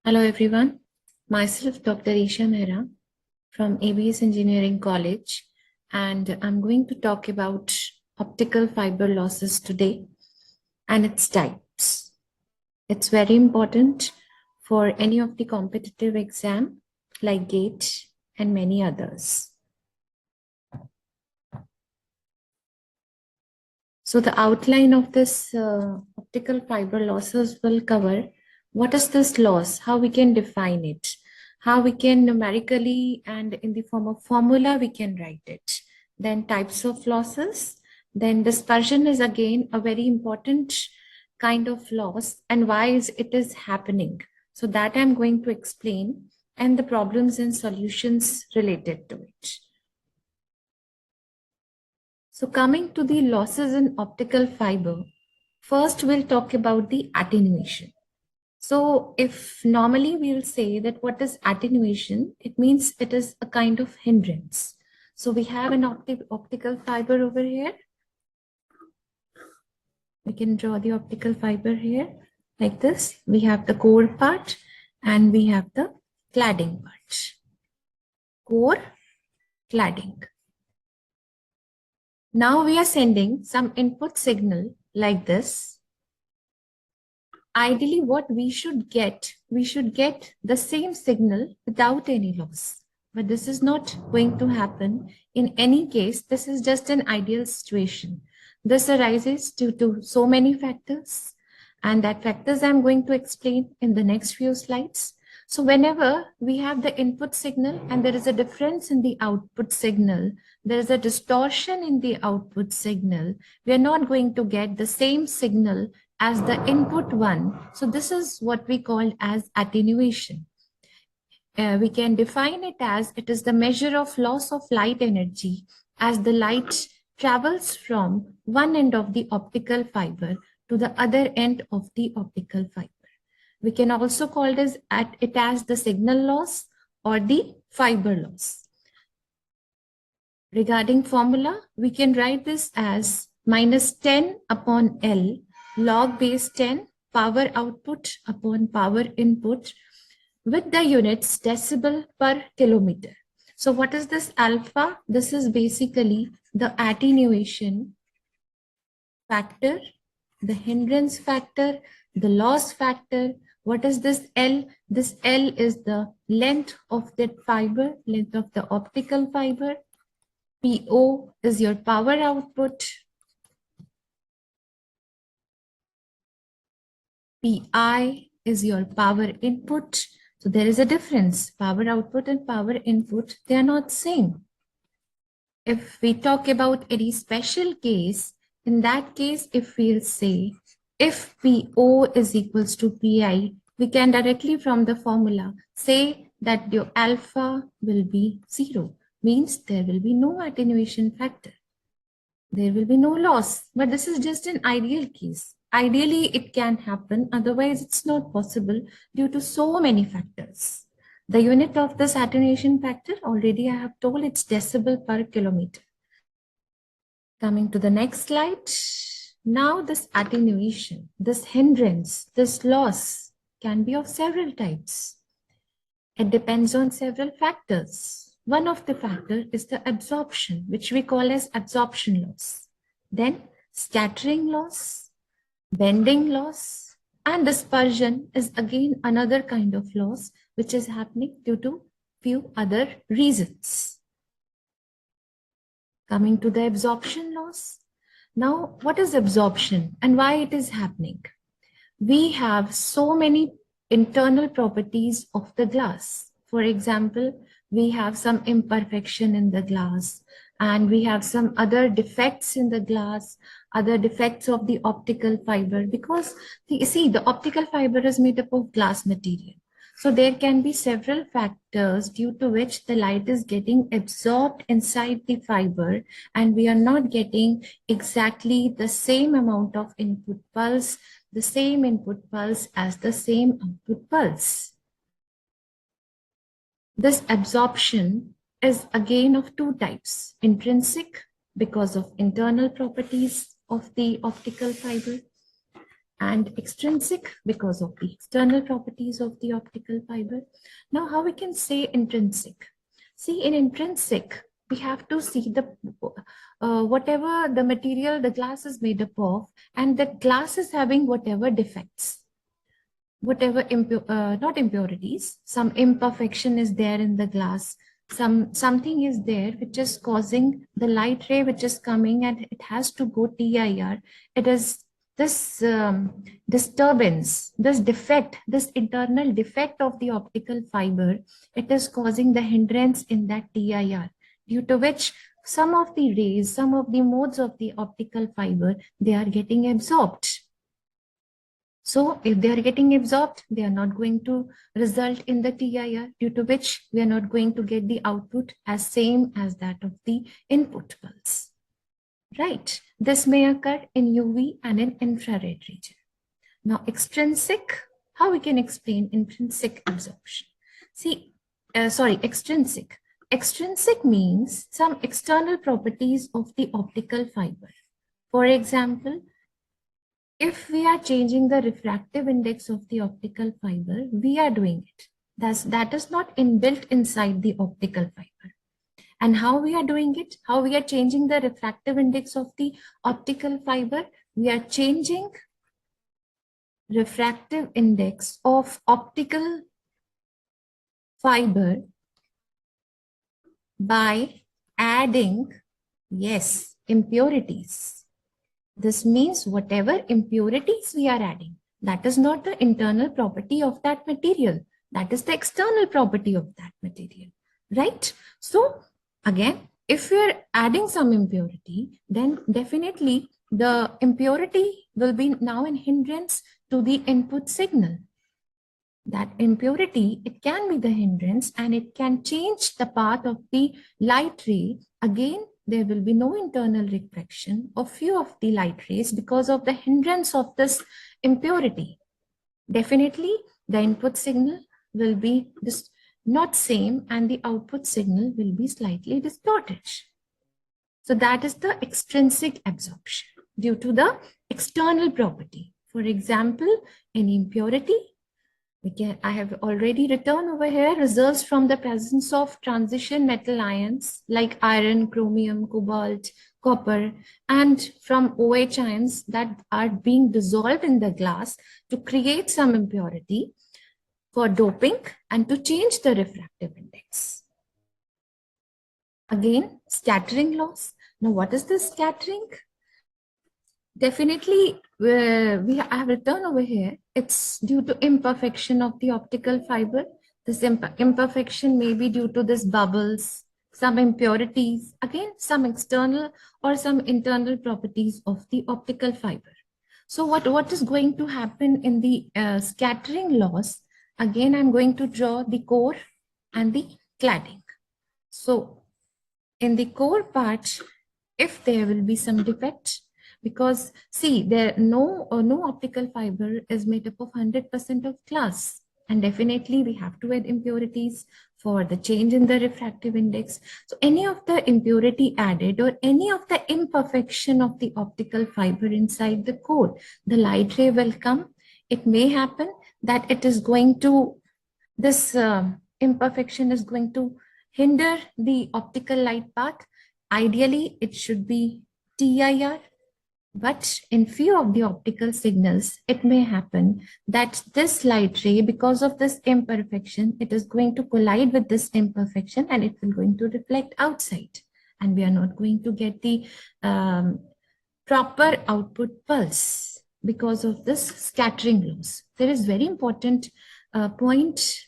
Hello everyone, myself Dr. Isha Mehra from ABES Engineering College, and I'm going to talk about optical fiber losses today and its types. It's very important for any of the competitive exam like GATE and many others. So the outline of this optical fiber losses will cover what is this loss, how we can define it, how we can numerically and in the form of formula we can write it, then types of losses, then dispersion is again a very important kind of loss and why is it is happening. So that I'm going to explain and the problems and solutions related to it. So coming to the losses in optical fiber, first we'll talk about the attenuation. So if normally we'll say that what is attenuation, it means it is a kind of hindrance. So we have an optical fiber over here. We can draw the optical fiber here like this. We have the core part and we have the cladding part. Core, cladding. Now we are sending some input signal like this. Ideally, what we should get the same signal without any loss. But this is not going to happen. In any case, this is just an ideal situation. This arises due to so many factors, and that factors I'm going to explain in the next few slides. So whenever we have the input signal and there is a difference in the output signal, there is a distortion in the output signal, we are not going to get the same signal as the input one. So this is what we call as attenuation. We can define it as it is the measure of loss of light energy as the light travels from one end of the optical fiber to the other end of the optical fiber. We can also call it as the signal loss or the fiber loss. Regarding formula, we can write this as minus 10 upon L log base 10 power output upon power input with the units decibel per kilometer. So what is this alpha? This is basically the attenuation factor, the hindrance factor, the loss factor. What is this L? This L is the length of that fiber, length of the optical fiber. PO is your power output. PI is your power input. So there is a difference. Power output and power input, they are not same. If we talk about any special case, in that case, if we'll say, if PO is equals to PI, we can directly from the formula say that your alpha will be 0, means there will be no attenuation factor. There will be no loss, but this is just an ideal case. Ideally, it can happen, otherwise it's not possible due to so many factors. The unit of this attenuation factor, already I have told it's decibel per kilometer. Coming to the next slide. Now this attenuation, this hindrance, this loss can be of several types. It depends on several factors. One of the factors is the absorption, which we call as absorption loss. Then scattering loss, bending loss, and dispersion is again another kind of loss which is happening due to few other reasons. Coming to the absorption loss. Now, what is absorption and why it is happening? We have so many internal properties of the glass. For example, we have some imperfection in the glass and we have some other defects in the glass, other defects of the optical fiber, because the optical fiber is made up of glass material. So there can be several factors due to which the light is getting absorbed inside the fiber and we are not getting exactly the same amount of input pulse, the same input pulse as the same output pulse. This absorption is again of two types: intrinsic, because of internal properties of the optical fiber, and extrinsic because of the external properties of the optical fiber. Now, how we can say intrinsic? See, in intrinsic, we have to see the whatever the material the glass is made up of, and the glass is having whatever defects, whatever not impurities, some imperfection is there in the glass, something is there which is causing the light ray which is coming and it has to go TIR. It is this disturbance, this defect, this internal defect of the optical fiber, it is causing the hindrance in that TIR, due to which some of the rays, some of the modes of the optical fiber, they are getting absorbed. So if they are getting absorbed, they are not going to result in the TIR, due to which we are not going to get the output as same as that of the input pulse. Right? This may occur in UV and in infrared region. Now extrinsic, how we can explain intrinsic absorption? See, extrinsic. Extrinsic means some external properties of the optical fiber. For example, if we are changing the refractive index of the optical fiber, we are doing it. That is not inbuilt inside the optical fiber. And how we are doing it? How we are changing the refractive index of the optical fiber? We are changing refractive index of optical fiber by adding, yes, impurities. This means whatever impurities we are adding, that is not the internal property of that material. That is the external property of that material, right? So again, if we are adding some impurity, then definitely the impurity will be now an hindrance to the input signal. That impurity, it can be the hindrance and it can change the path of the light ray. Again, there will be no internal reflection of few of the light rays because of the hindrance of this impurity. Definitely, the input signal will be not same and the output signal will be slightly distorted. So that is the extrinsic absorption due to the external property. For example, any impurity, I have already written over here, results from the presence of transition metal ions like iron, chromium, cobalt, copper, and from OH ions that are being dissolved in the glass to create some impurity for doping and to change the refractive index. Again, scattering loss. Now, what is the scattering? Definitely, I have written over here, it's due to imperfection of the optical fiber. This imperfection may be due to this bubbles, some impurities, again, some external or some internal properties of the optical fiber. So what is going to happen in the scattering loss? Again, I'm going to draw the core and the cladding. So in the core part, if there will be some defect, because see, no optical fiber is made up of 100% of glass, and definitely we have to add impurities for the change in the refractive index. So any of the impurity added or any of the imperfection of the optical fiber inside the core, the light ray will come. It may happen that it is going to, this imperfection is going to hinder the optical light path. Ideally, it should be TIR. But in few of the optical signals, it may happen that this light ray, because of this imperfection, it is going to collide with this imperfection and it will going to reflect outside. And we are not going to get the proper output pulse because of this scattering loss. There is very important point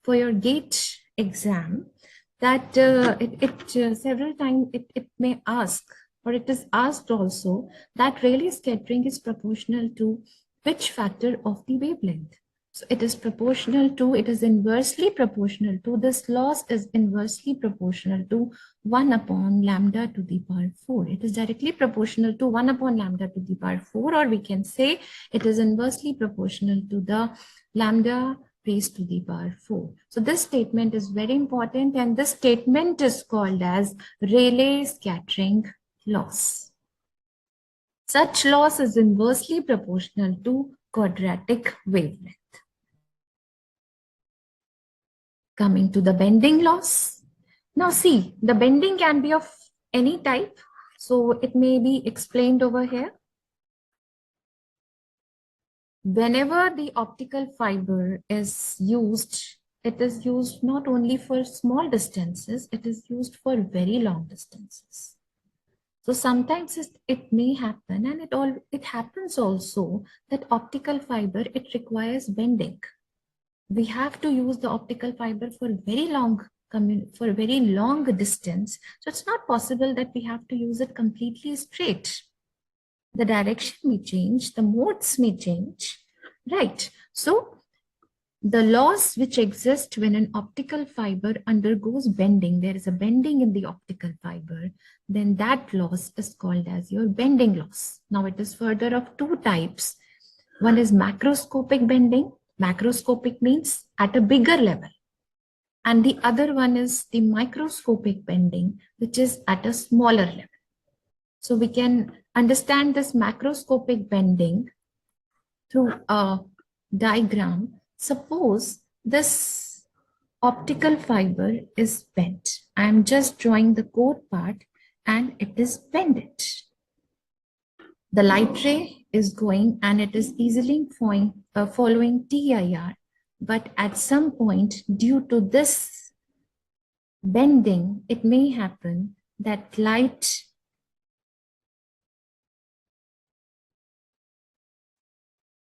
for your GATE exam that several times it may ask, or it is asked also, that Rayleigh scattering is proportional to which factor of the wavelength? So it is proportional to, it is inversely proportional to, this loss is inversely proportional to 1 upon lambda to the power 4. It is directly proportional to 1 upon lambda to the power 4, or we can say it is inversely proportional to the lambda raised to the power 4. So this statement is very important, and this statement is called as Rayleigh scattering loss. Such loss is inversely proportional to quadratic wavelength. Coming to the bending loss. Now see, the bending can be of any type. So it may be explained over here. Whenever the optical fiber is used, it is used not only for small distances, it is used for very long distances. So sometimes it may happen, and it happens also, that optical fiber, it requires bending. We have to use the optical fiber for very long distance. So it's not possible that we have to use it completely straight. The direction may change, the modes may change, right? So the laws which exist when an optical fiber undergoes bending, there is a bending in the optical fiber, then that loss is called as your bending loss. Now it is further of two types. One is macroscopic bending. Macroscopic means at a bigger level. And the other one is the microscopic bending, which is at a smaller level. So we can understand this macroscopic bending through a diagram. Suppose this optical fiber is bent. I am just drawing the core part and it is bended. The light ray is going and it is easily following TIR, but at some point due to this bending, it may happen that light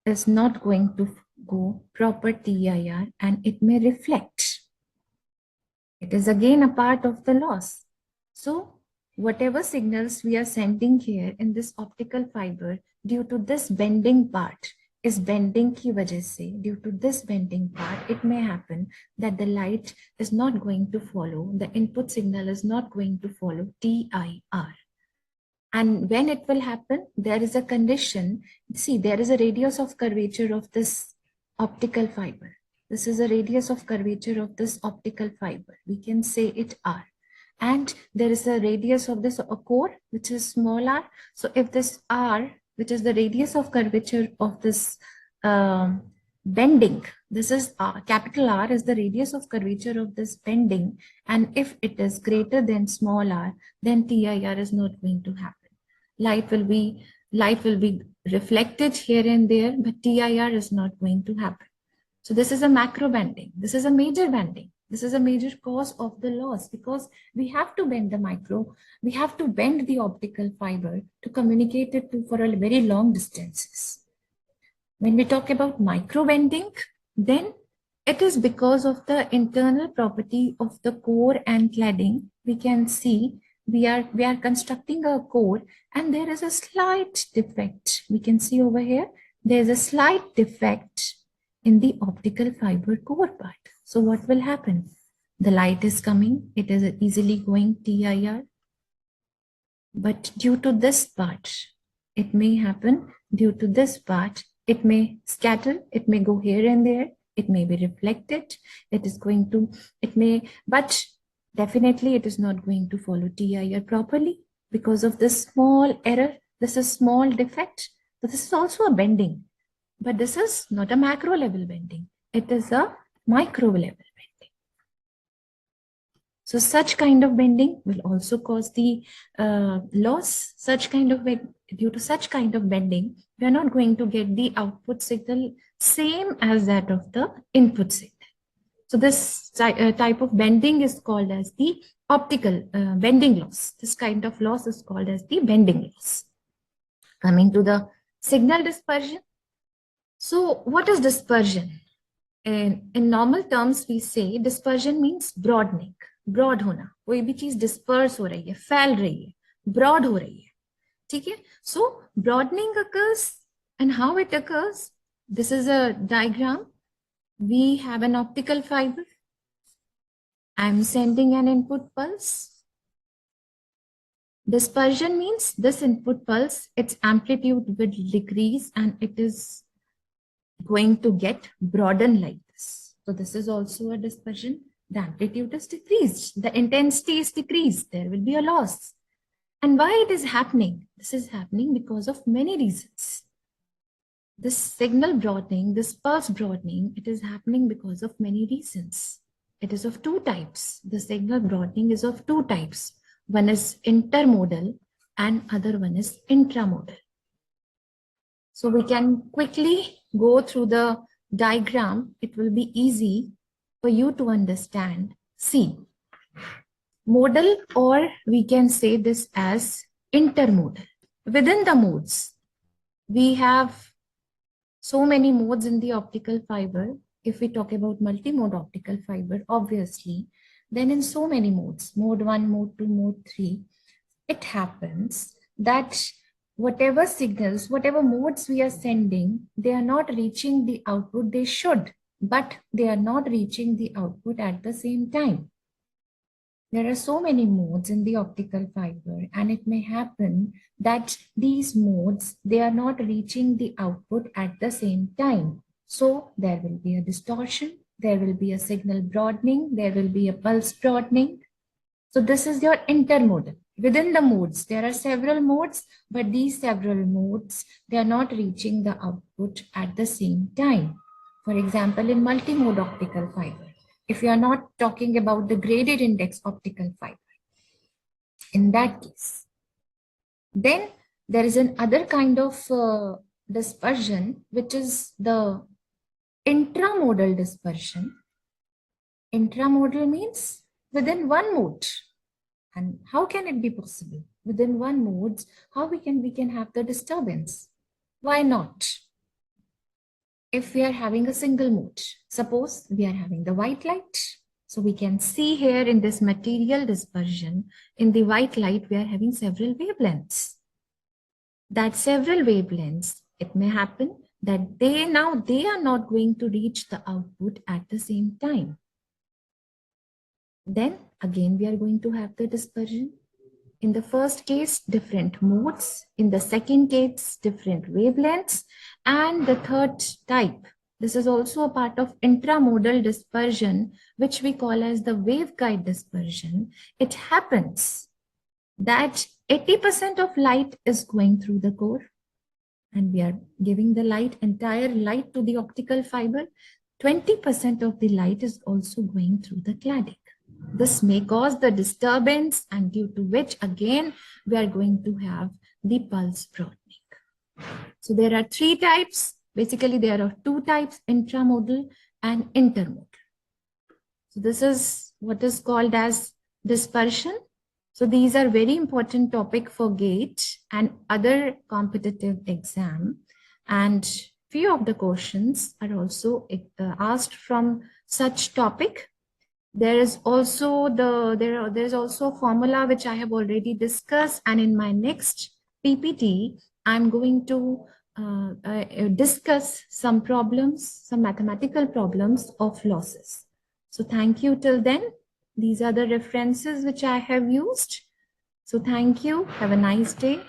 is not going to go proper TIR and it may reflect. It is again a part of the loss. So whatever signals we are sending here in this optical fiber, due to this bending part, is bending की वजह से, due to this bending part, it may happen that the light is not going to follow, the input signal is not going to follow TIR. And when it will happen, there is a condition. See, there is a radius of curvature of this optical fiber. This is a radius of curvature of this optical fiber. We can say it R. And there is a radius of this core, which is small r. So if this R, which is the radius of curvature of this bending, this is capital R is the radius of curvature of this bending. And if it is greater than small r, then TIR is not going to happen. Light will be reflected here and there, but TIR is not going to happen. So this is a macro bending. This is a major bending. This is a major cause of the loss because we have to bend we have to bend the optical fiber to communicate it for a very long distances. When we talk about micro bending, then it is because of the internal property of the core and cladding. We can see we are constructing a core and there is a slight defect. We can see over here, there is a slight defect in the optical fiber core part. So what will happen? The light is coming, it is easily going TIR. But due to this part, it may happen, due to this part, it may scatter, it may go here and there, it may be reflected, but definitely it is not going to follow TIR properly because of this small error. This is small defect. So this is also a bending, but this is not a macro level bending. It is a micro level bending. So such kind of bending will also cause the loss. Due to such kind of bending, we are not going to get the output signal same as that of the input signal. So this type of bending is called as the optical bending loss. This kind of loss is called as the bending loss. Coming to the signal dispersion. So what is dispersion? In normal terms, we say dispersion means broadening. Broad होना, कोई भी चीज disperse हो रही है, फैल रही है, broad हो रही है, ठीक है? So broadening occurs, and how it occurs? This is a diagram. We have an optical fiber. I'm sending an input pulse. Dispersion means this input pulse, its amplitude will decrease and it is going to get broadened like this. So this is also a dispersion. The amplitude is decreased. The intensity is decreased. There will be a loss. And why it is happening? This is happening because of many reasons. This signal broadening, this pulse broadening, it is happening because of many reasons. It is of two types. The signal broadening is of two types. One is intermodal and other one is intramodal. So we can quickly go through the diagram. It will be easy for you to understand. See, modal, or we can say this as intermodal. Within the modes, we have so many modes in the optical fiber. If we talk about multi-mode optical fiber, obviously, then in so many modes, mode 1, mode 2, mode 3, it happens that whatever signals, whatever modes we are sending, they are not reaching the output they should, but they are not reaching the output at the same time. There are so many modes in the optical fiber, and it may happen that these modes, they are not reaching the output at the same time. So there will be a distortion, there will be a signal broadening, there will be a pulse broadening. So this is your intermodal. Within the modes, there are several modes, but these several modes, they are not reaching the output at the same time. For example, in multi-mode optical fiber, if you are not talking about the graded index optical fiber, in that case, then there is another kind of dispersion, which is the intramodal dispersion. Intramodal means within one mode. And how can it be possible? Within one mode, how we can have the disturbance? Why not? If we are having a single mode, suppose we are having the white light. So we can see here in this material dispersion, in the white light, we are having several wavelengths. That several wavelengths, it may happen that they are not going to reach the output at the same time. Then again, we are going to have the dispersion. In the first case, different modes. In the second case, different wavelengths. And the third type, this is also a part of intramodal dispersion, which we call as the waveguide dispersion. It happens that 80% of light is going through the core, and we are giving the entire light to the optical fiber. 20% of the light is also going through the cladding. This may cause the disturbance, and due to which again we are going to have the pulse broadening. So there are three types. Basically, there are two types, intramodal and intermodal. So this is what is called as dispersion. So these are very important topic for GATE and other competitive exam. And few of the questions are also asked from such topic. There is also there's also a formula which I have already discussed, and in my next PPT, I'm going to discuss some problems, some mathematical problems of losses. So thank you till then. These are the references which I have used. So thank you. Have a nice day.